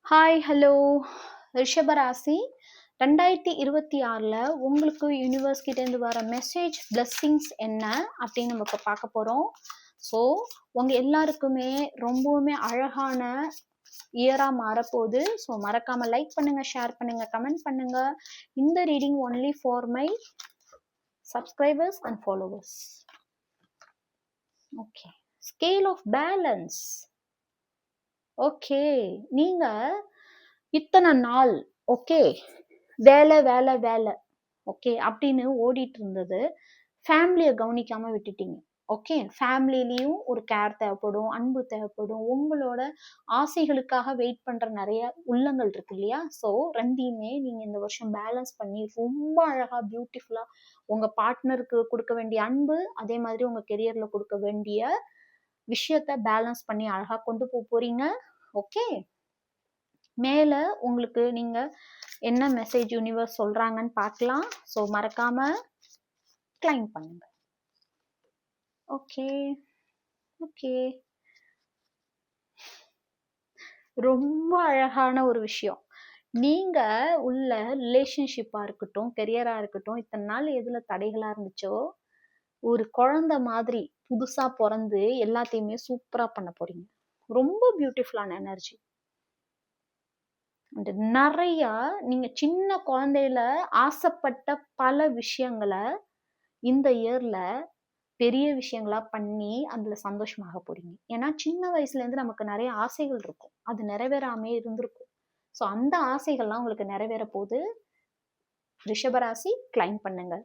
Hi hello ரிஷபராசி 2026ல் உங்களுக்கு universe கிட்டேருந்து வர மெசேஜ் பிளெஸ்ஸிங்ஸ் என்ன அப்படின்னு நம்ம இப்போ பார்க்க போகிறோம். ஸோ உங்கள் எல்லாருக்குமே ரொம்பவுமே அழகான இயராக மாறப்போகுது. ஸோ மறக்காமல் லைக் பண்ணுங்கள், ஷேர் பண்ணுங்கள், கமெண்ட் பண்ணுங்கள். இந்த reading only for my subscribers and followers. Okay, scale of balance. Okay, நீங்க இத்தனை நாள் ஓகே வேலை வேலை வேலை ஓகே அப்படின்னு ஓடிட்டு இருந்தது, ஃபேமிலியை கவனிக்காம விட்டுட்டீங்க. ஓகே, ஃபேமிலிலையும் ஒரு கேர் தேவைப்படும், அன்பு தேவைப்படும், உங்களோட ஆசைகளுக்காக வெயிட் பண்ற நிறைய உள்ளங்கள் இருக்கு இல்லையா? ஸோ ரெண்டையுமே நீங்க இந்த வருஷம் பேலன்ஸ் பண்ணி ரொம்ப அழகா பியூட்டிஃபுல்லா உங்க பார்ட்னருக்கு கொடுக்க வேண்டிய அன்பு, அதே மாதிரி உங்க கெரியர்ல கொடுக்க வேண்டிய விஷயத்த பேலன்ஸ் பண்ணி அழகா கொண்டு போறீங்க. ஓகே, மேல உங்களுக்கு நீங்க என்ன மெசேஜ் யூனிவர்ஸ் சொல்றாங்கன்னு பார்க்கலாம். ஸோ மறக்காம கிளைம் பண்ணுங்க. ஓகே ஓகே, ரொம்ப அழகான ஒரு விஷயம். நீங்க உள்ள ரிலேஷன்ஷிப்பா இருக்கட்டும், கெரியரா இருக்கட்டும், இத்தனை நாள் எதுல தடைகளா இருந்துச்சோ ஒரு குழந்தை மாதிரி புதுசா பிறந்து எல்லாத்தையுமே சூப்பரா பண்ண போறீங்க. ரொம்ப பியூட்டிஃபுல்லான எனர்ஜி. நிறைய நீங்க சின்ன குழந்தையில ஆசைப்பட்ட பல விஷயங்களை இந்த இயர்ல பெரிய விஷயங்களா பண்ணி அதுல சந்தோஷமாக போறீங்க. ஏன்னா சின்ன வயசுல இருந்து நமக்கு நிறைய ஆசைகள் இருக்கும், அது நிறைவேறாமே இருந்திருக்கும். ஸோ அந்த ஆசைகள்லாம் உங்களுக்கு நிறைவேற போது. ரிஷபராசி கிளைம் பண்ணுங்க.